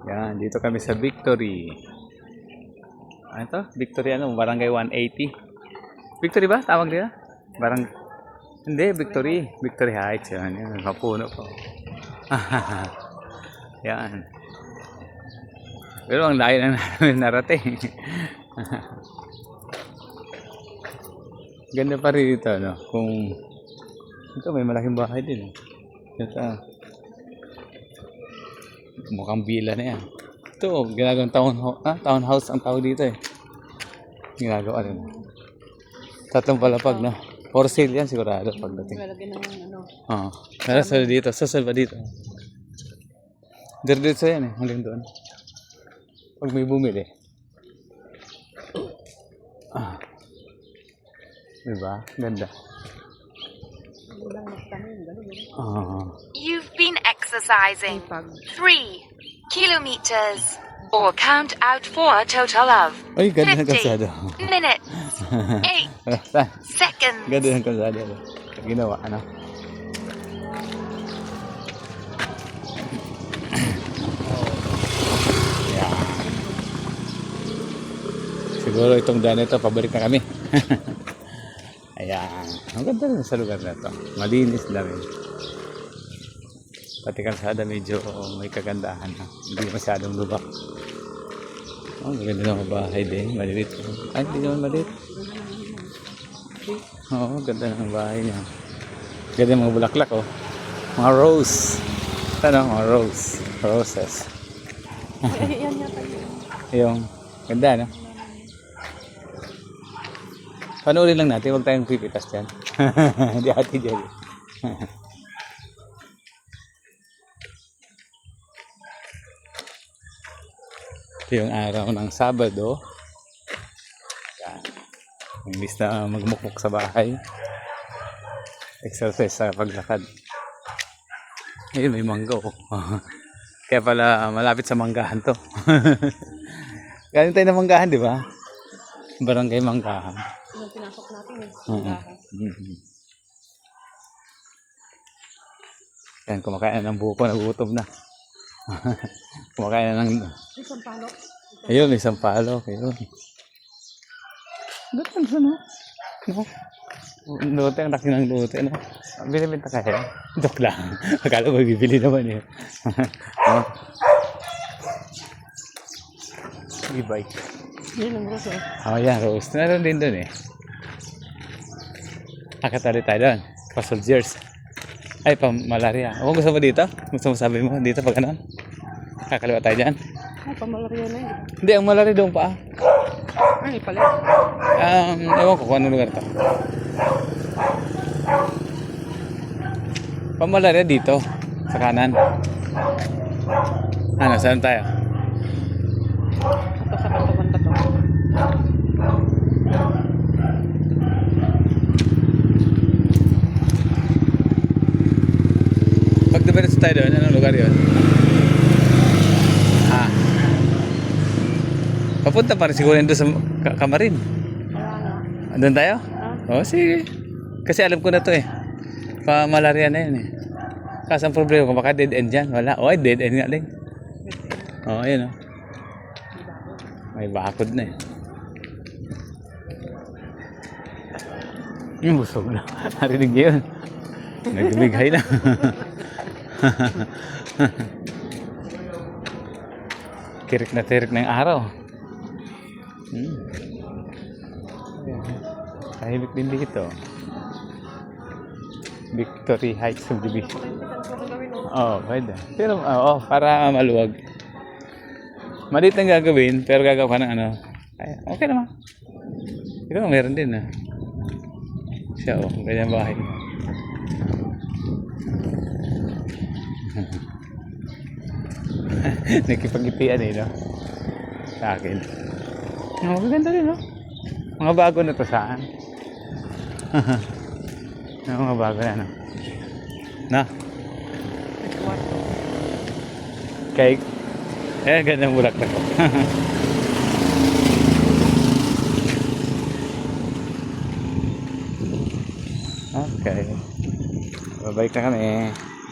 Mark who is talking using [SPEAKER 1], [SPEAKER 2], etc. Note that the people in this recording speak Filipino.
[SPEAKER 1] Yan, dito kami sa Victory. Ano to? Victory ano? Barangay 180. Victory ba? Tawag nila? Hindi, Victory. Victory Heights. Yan, yan. Mapuno po. Yan. Pero ang layo na namin narating. Ganda pa rin dito, no? Kung ito, may malaking bahay din. Ito, mukhang villa na yan. Ito, ginagawang townhouse ang tawag dito eh. Ginagawa rin. Tatlong palapag na. For sale yan sigurado pagdating. Meron sa dito. Sasal ba dito? Diretso yan eh. Hanggang doon. Pag may bumili. Diba? Ganda.
[SPEAKER 2] You've been exercising 3 kilometers or count out for a total of
[SPEAKER 1] Ay, ganda ng
[SPEAKER 2] 50
[SPEAKER 1] kalsada.
[SPEAKER 2] minutes, 8 seconds.
[SPEAKER 1] Ganda ng kalsada. Ginawa, ano? Yeah. Siguro itong daan ito, pabalik na kami. Ayan. Ang ganda rin sa lugar na ito. Malinis lang rin. Pati kalsada medyo may kagandahan. Hindi masyadong lubak. Oh, maganda na bahay din. Maliit. Ay, hindi naman maliit. Oo, ganda ng bahay niya. Ganda mga bulaklak, oh. Mga rose. Ano? Mga rose. Roses. Yung ganda, no? Panoorin lang natin. Huwag tayong pipitas dyan. Hindi ati dyan. Ito yung araw ng Sabado. Yan. Imbis na magmukmuk sa bahay. Exercise sa paglakad. Ayun, may mangga, oh. Kaya pala malapit sa manggahan to. Galing tayo na manggahan, di ba? Barangay Manggahan.
[SPEAKER 3] Yung pinasok natin eh.
[SPEAKER 1] Yan, kumakain na ng buko, nagutom na. Kumakain na ng...
[SPEAKER 3] Isang palo.
[SPEAKER 1] Ayun, isang palo. Ayun. Gatan sa no? No? Lote, ang laki ng lote. No? Binibenta kaya? Joke lang. Akala ko bibili naman eh. E-bike.
[SPEAKER 3] Yun ang gusto.
[SPEAKER 1] Oh, yan, Rose. Meron din doon eh. Nakatali tayo doon. Pa-soldiers. Ay, pa-malaria. O, gusto mo dito? Gusto mo sabi mo dito pag ano? Kakaliwa tayo dyan?
[SPEAKER 3] Ay, pamalarya na yun.
[SPEAKER 1] Hindi, ang malaria doon pa.
[SPEAKER 3] Ay, pala.
[SPEAKER 1] Ewan ko kung anong lugar to. Pamalaria dito. Sa kanan. Ano, saan tayo?
[SPEAKER 3] Ito sa kanto-kanto to.
[SPEAKER 1] Pag dumiretso tayo doon, anong lugar yun? Papunta pa rin siguro yun doon sa Kamarin. Doon tayo? Oo, sige. Kasi alam ko na to eh. Pa-malaria na yun eh. Kasi ang problema ko, baka dead end dyan. Wala. O, dead end nga din. Oo, yun o. May bakod na eh. Yung busog na. Narinig niyo yun. Nagdumighay na. Tirik na yung araw. Tahimik din dito. Victory Heights Subdivision. Oo, pwede. Pero, para maluwag. Maliit ang gagawin, pero gagawa ka ng ano. Ay, okay naman. Ito, meron din ah. Siya, ganyan bahay. Nakipag-itian eh, no? Sa akin. Magaganda rin, no? Mga bago na to saan? Mga bago na, no? Na? Kay... gandang bulaklak ko. Okay. Babalik na kami.